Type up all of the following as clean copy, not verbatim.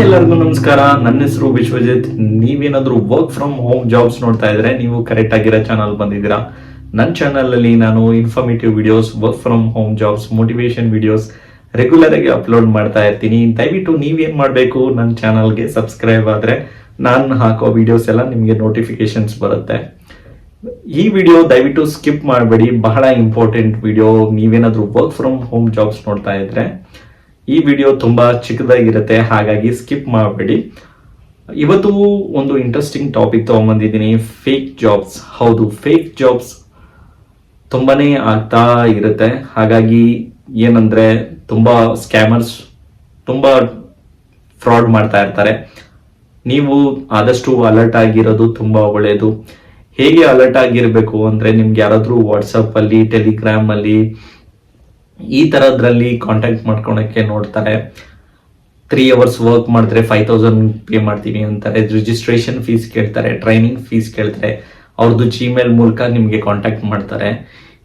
ಎಲ್ಲರಿಗೂ ನಮಸ್ಕಾರ. ನನ್ನ ಹೆಸರು ವಿಶ್ವಜಿತ್. ನೀವೇನಾದ್ರೂ ವರ್ಕ್ ಫ್ರಮ್ ಹೋಮ್ ಜಾಬ್ಸ್ ನೋಡ್ತಾ ಇದ್ರೆ ನೀವು ಕರೆಕ್ಟ್ ಆಗಿರೋ ಚಾನಲ್ ಬಂದಿದ್ದೀರಾ. ನನ್ನ ಚಾನಲ್ ಅಲ್ಲಿ ನಾನು informative videos, work from home jobs, motivation videos regular ಆಗಿ ಅಪ್ಲೋಡ್ ಮಾಡ್ತಾ ಇರ್ತೀನಿ. ದಯವಿಟ್ಟು ನೀವೇನ್ ಮಾಡಬೇಕು, ನನ್ನ ಚಾನಲ್ಗೆ ಸಬ್ಸ್ಕ್ರೈಬ್ ಆದ್ರೆ ನಾನು ಹಾಕೋ ವಿಡಿಯೋಸ್ ಎಲ್ಲ ನಿಮಗೆ ನೋಟಿಫಿಕೇಶನ್ಸ್ ಬರುತ್ತೆ. ಈ ವಿಡಿಯೋ ದಯವಿಟ್ಟು ಸ್ಕಿಪ್ ಮಾಡಬೇಡಿ, ಬಹಳ ಇಂಪಾರ್ಟೆಂಟ್ ವಿಡಿಯೋ. ನೀವೇನಾದ್ರೂ ವರ್ಕ್ ಫ್ರಮ್ ಹೋಮ್ ಜಾಬ್ಸ್ ನೋಡ್ತಾ ಇದ್ರೆ ಈ ವಿಡಿಯೋ ತುಂಬಾ ಚಿಕ್ಕದಾಗಿರುತ್ತೆ, ಹಾಗಾಗಿ ಸ್ಕಿಪ್ ಮಾಡಬೇಡಿ. ಇವತ್ತು ಒಂದು ಇಂಟ್ರೆಸ್ಟಿಂಗ್ ಟಾಪಿಕ್ ತಗೊಂಡ್ಬಂದಿದ್ದೀನಿ, ಫೇಕ್ ಜಾಬ್ಸ್. ಹೌದು, ಫೇಕ್ ಜಾಬ್ಸ್ ತುಂಬಾನೇ ಆಗ್ತಾ ಇರುತ್ತೆ. ಹಾಗಾಗಿ ಏನಂದ್ರೆ ತುಂಬಾ ಸ್ಕ್ಯಾಮರ್ಸ್ ತುಂಬಾ ಫ್ರಾಡ್ ಮಾಡ್ತಾ ಇರ್ತಾರೆ. ನೀವು ಆದಷ್ಟು ಅಲರ್ಟ್ ಆಗಿರೋದು ತುಂಬಾ ಒಳ್ಳೆಯದು. ಹೇಗೆ ಅಲರ್ಟ್ ಆಗಿರ್ಬೇಕು ಅಂದ್ರೆ, ನಿಮ್ಗೆ ಯಾರಾದ್ರೂ ವಾಟ್ಸಪ್ ಅಲ್ಲಿ, ಟೆಲಿಗ್ರಾಮ್ ಅಲ್ಲಿ ಈ ತರದ್ರಲ್ಲಿ ಕಾಂಟ್ಯಾಕ್ಟ್ ಮಾಡ್ಕೊಳಕ್ಕೆ ನೋಡ್ತಾರೆ. 3 hours ವರ್ಕ್ ಮಾಡಿದ್ರೆ 5,000 ಪೇ ಮಾಡ್ತೀವಿ ಅಂತಾರೆ. ರಿಜಿಸ್ಟ್ರೇಷನ್ ಫೀಸ್ ಕೇಳ್ತಾರೆ, ಟ್ರೈನಿಂಗ್ ಫೀಸ್ ಕೇಳ್ತಾರೆ. ಅವ್ರದ್ದು ಜಿಮೇಲ್ ಮೂಲಕ ನಿಮ್ಗೆ ಕಾಂಟ್ಯಾಕ್ಟ್ ಮಾಡ್ತಾರೆ.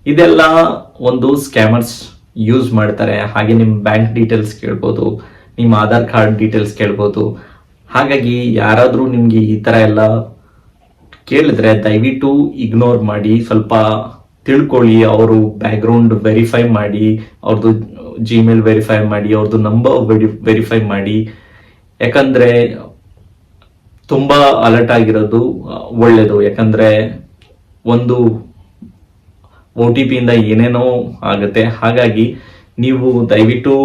ಇದೆಲ್ಲ ಒಂದು ಸ್ಕ್ಯಾಮರ್ಸ್ ಯೂಸ್ ಮಾಡ್ತಾರೆ. ಹಾಗೆ ನಿಮ್ ಬ್ಯಾಂಕ್ ಡೀಟೇಲ್ಸ್ ಕೇಳ್ಬೋದು, ನಿಮ್ಮ ಆಧಾರ್ ಕಾರ್ಡ್ ಡೀಟೇಲ್ಸ್ ಕೇಳ್ಬೋದು. ಹಾಗಾಗಿ ಯಾರಾದ್ರೂ ನಿಮ್ಗೆ ಈ ತರ ಎಲ್ಲ ಕೇಳಿದ್ರೆ ದಯವಿಟ್ಟು ಇಗ್ನೋರ್ ಮಾಡಿ, ಸ್ವಲ್ಪ ತಿಳ್ಕೊಳ್ಳಿ. ಅವರು ಬ್ಯಾಕ್ಗ್ರೌಂಡ್ ವೆರಿಫೈ ಮಾಡಿ, ಅವ್ರದ್ದು ಜಿಮೇಲ್ ವೆರಿಫೈ ಮಾಡಿ, ಅವ್ರದ್ದು ನಂಬರ್ ವೆರಿಫೈ ಮಾಡಿ. ಯಾಕಂದ್ರೆ ತುಂಬಾ ಅಲರ್ಟ್ ಆಗಿರೋದು ಒಳ್ಳೇದು. ಯಾಕಂದ್ರೆ ಒಂದು OTP ಇಂದ ಏನೇನೋ ಆಗುತ್ತೆ. ಹಾಗಾಗಿ ನೀವು ದಯವಿಟ್ಟು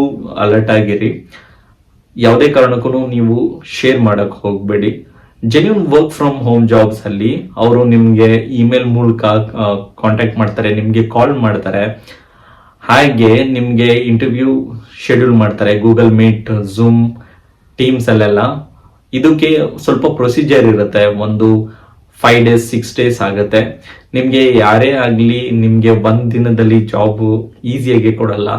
ಅಲರ್ಟ್ ಆಗಿರಿ. ಯಾವುದೇ ಕಾರಣಕ್ಕೂ ನೀವು ಶೇರ್ ಮಾಡಕ್ ಹೋಗ್ಬೇಡಿ. Genuine work from home jobs ಅಲ್ಲಿ ಅವರು ನಿಮ್ಗೆ ಇಮೇಲ್ ಮೂಲಕ ಕಾಂಟ್ಯಾಕ್ಟ್ ಮಾಡ್ತಾರೆ, ನಿಮ್ಗೆ ಕಾಲ್ ಮಾಡ್ತಾರೆ. ಹಾಗೆ ನಿಮ್ಗೆ ಇಂಟರ್ವ್ಯೂ ಶೆಡ್ಯೂಲ್ ಮಾಡ್ತಾರೆ, ಗೂಗಲ್ ಮೀಟ್, ಝೂಮ್, ಟೀಮ್ಸ್ ಅಲ್ಲೆಲ್ಲ. ಇದಕ್ಕೆ ಸ್ವಲ್ಪ ಪ್ರೊಸೀಜರ್ ಇರುತ್ತೆ. ಒಂದು 5 days 6 days ಆಗುತ್ತೆ. ನಿಮ್ಗೆ ಯಾರೇ ಆಗ್ಲಿ ನಿಮ್ಗೆ ಒಂದ್ ದಿನದಲ್ಲಿ ಜಾಬ್ ಈಸಿಯಾಗಿ ಕೊಡಲ್ಲ.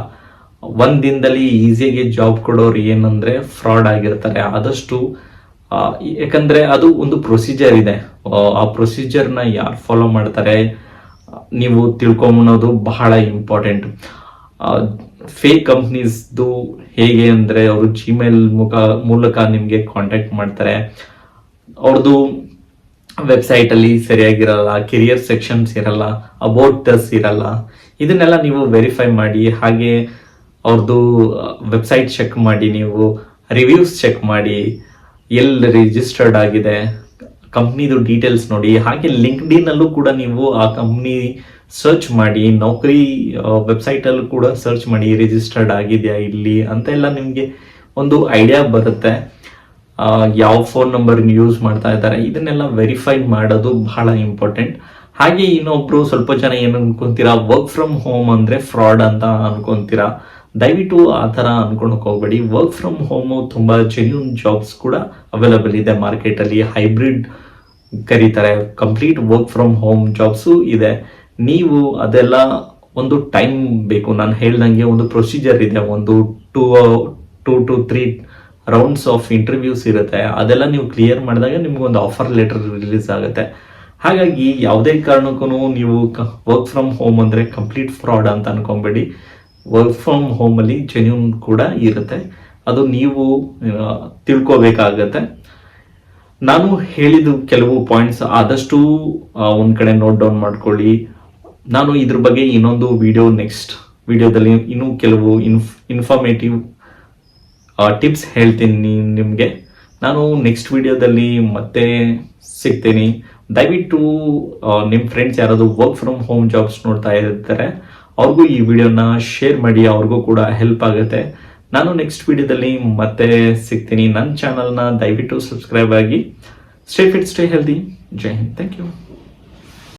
ಒಂದ್ ದಿನದಲ್ಲಿ ಈಸಿಯಾಗಿ ಜಾಬ್ ಕೊಡೋರು ಏನಂದ್ರೆ ಫ್ರಾಡ್ ಆಗಿರ್ತಾರೆ. ಆದಷ್ಟು ಯಾಕಂದ್ರೆ ಅದು ಒಂದು ಪ್ರೊಸೀಜರ್ ಇದೆ. ಆ ಪ್ರೊಸೀಜರ್ನ ಯಾರು ಫಾಲೋ ಮಾಡ್ತಾರೆ ನೀವು ತಿಳ್ಕೊಂಬನೋದು ಬಹಳ ಇಂಪಾರ್ಟೆಂಟ್. ಫೇಕ್ ಕಂಪ್ನೀಸ್ದು ಹೇಗೆ ಅಂದ್ರೆ, ಅವರು ಜಿಮೇಲ್ ಮೂಲಕ ನಿಮ್ಗೆ ಕಾಂಟ್ಯಾಕ್ಟ್ ಮಾಡ್ತಾರೆ. ಅವ್ರದ್ದು ವೆಬ್ಸೈಟ್ ಅಲ್ಲಿ ಸರಿಯಾಗಿರಲ್ಲ, ಕೆರಿಯರ್ ಸೆಕ್ಷನ್ಸ್ ಇರಲ್ಲ, ಅಬೌಟ್ ಅಸ್ ಇರಲ್ಲ. ಇದನ್ನೆಲ್ಲ ನೀವು ವೆರಿಫೈ ಮಾಡಿ. ಹಾಗೆ ಅವ್ರದ್ದು ವೆಬ್ಸೈಟ್ ಚೆಕ್ ಮಾಡಿ, ನೀವು ರಿವ್ಯೂಸ್ ಚೆಕ್ ಮಾಡಿ, ಎಲ್ಲಿ ರಿಜಿಸ್ಟರ್ಡ್ ಆಗಿದೆ, ಕಂಪ್ನಿದು ಡೀಟೇಲ್ಸ್ ನೋಡಿ. ಹಾಗೆ ಲಿಂಕ್ಡ್ಇನ್ ಅಲ್ಲೂ ಕೂಡ ನೀವು ಆ ಕಂಪ್ನಿ ಸರ್ಚ್ ಮಾಡಿ, ನೌಕರಿ ವೆಬ್ಸೈಟ್ ಅಲ್ಲೂ ಕೂಡ ಸರ್ಚ್ ಮಾಡಿ, ರಿಜಿಸ್ಟರ್ಡ್ ಆಗಿದೆಯಾ ಇಲ್ಲಿ ಅಂತ ಎಲ್ಲ ನಿಮ್ಗೆ ಒಂದು ಐಡಿಯಾ ಬರುತ್ತೆ. ಯಾವ ಫೋನ್ ನಂಬರ್ ಯೂಸ್ ಮಾಡ್ತಾ ಇದ್ದಾರೆ, ಇದನ್ನೆಲ್ಲ ವೆರಿಫೈ ಮಾಡೋದು ಬಹಳ ಇಂಪಾರ್ಟೆಂಟ್. ಹಾಗೆ ಇನ್ನೊಬ್ರು ಸ್ವಲ್ಪ ಜನ ಏನು ಅನ್ಕೊಂತೀರಾ, ವರ್ಕ್ ಫ್ರಮ್ ಹೋಮ್ ಅಂದ್ರೆ ಫ್ರಾಡ್ ಅಂತ ಅನ್ಕೊಂತೀರಾ. ದಯವಿಟ್ಟು ಆ ಥರ ಅನ್ಕೊಳಕ್ ಹೋಗ್ಬೇಡಿ. ವರ್ಕ್ ಫ್ರಮ್ ಹೋಮು ತುಂಬಾ ಜೆನ್ಯೂನ್ ಜಾಬ್ಸ್ ಕೂಡ ಅವೈಲಬಲ್ ಇದೆ ಮಾರ್ಕೆಟ್ ಅಲ್ಲಿ. ಹೈಬ್ರಿಡ್ ಕರೀತಾರೆ, complete work from home jobs ಇದೆ. ನೀವು ಅದೆಲ್ಲ ಒಂದು ಟೈಮ್ ಬೇಕು. ನಾನು ಹೇಳ್ದಂಗೆ ಒಂದು ಪ್ರೊಸೀಜರ್ ಇದೆ. ಒಂದು 2 to 3 rounds ಆಫ್ ಇಂಟರ್ವ್ಯೂಸ್ ಇರುತ್ತೆ. ಅದೆಲ್ಲ ನೀವು ಕ್ಲಿಯರ್ ಮಾಡಿದಾಗ ನಿಮ್ಗೆ ಒಂದು ಆಫರ್ ಲೆಟರ್ ರಿಲೀಸ್ ಆಗುತ್ತೆ. ಹಾಗಾಗಿ ಯಾವುದೇ ಕಾರಣಕ್ಕೂ ನೀವು ವರ್ಕ್ ಫ್ರಮ್ ಹೋಮ್ ಅಂದ್ರೆ ಕಂಪ್ಲೀಟ್ ಫ್ರಾಡ್ ಅಂತ ಅನ್ಕೊಂಬೇಡಿ. ವರ್ಕ್ ಫ್ರಮ್ ಹೋಮ್ ಅಲ್ಲಿ ಜೆನ್ಯೂನ್ ಕೂಡ ಇರುತ್ತೆ. ಅದು ನೀವು ತಿಳ್ಕೋಬೇಕಾಗತ್ತೆ. ನಾನು ಹೇಳಿದ ಕೆಲವು ಪಾಯಿಂಟ್ಸ್ ಆದಷ್ಟು ಒಂದ್ ಕಡೆ ನೋಟ್ ಡೌನ್ ಮಾಡ್ಕೊಳ್ಳಿ. ನಾನು ಇದ್ರ ಬಗ್ಗೆ ಇನ್ನೊಂದು ವಿಡಿಯೋ, ನೆಕ್ಸ್ಟ್ ವಿಡಿಯೋದಲ್ಲಿ ಇನ್ನೂ ಕೆಲವು ಇನ್ಫಾರ್ಮೇಟಿವ್ ಟಿಪ್ಸ್ ಹೇಳ್ತೀನಿ ನಿಮ್ಗೆ. ನಾನು ನೆಕ್ಸ್ಟ್ ವಿಡಿಯೋದಲ್ಲಿ ಮತ್ತೆ ಸಿಗ್ತೀನಿ. ದಯವಿಟ್ಟು ನಿಮ್ಮ ಫ್ರೆಂಡ್ಸ್ ಯಾರಾದ್ರು ವರ್ಕ್ ಫ್ರಮ್ ಹೋಮ್ ಜಾಬ್ಸ್ ನೋಡ್ತಾ ಇರ್ತಾರೆ ಅವ್ರಿಗೂ ಈ ವಿಡಿಯೋನ ಶೇರ್ ಮಾಡಿ, ಅವ್ರಿಗೂ ಕೂಡ ಹೆಲ್ಪ್ ಆಗುತ್ತೆ. ನಾನು ನೆಕ್ಸ್ಟ್ ವಿಡಿಯೋದಲ್ಲಿ ಮತ್ತೆ ಸಿಗ್ತೀನಿ. ನನ್ನ ಚಾನಲ್ನ ದಯವಿಟ್ಟು ಸಬ್ಸ್ಕ್ರೈಬ್ ಆಗಿ. Stay fit, stay healthy. Jai Hind. Thank you.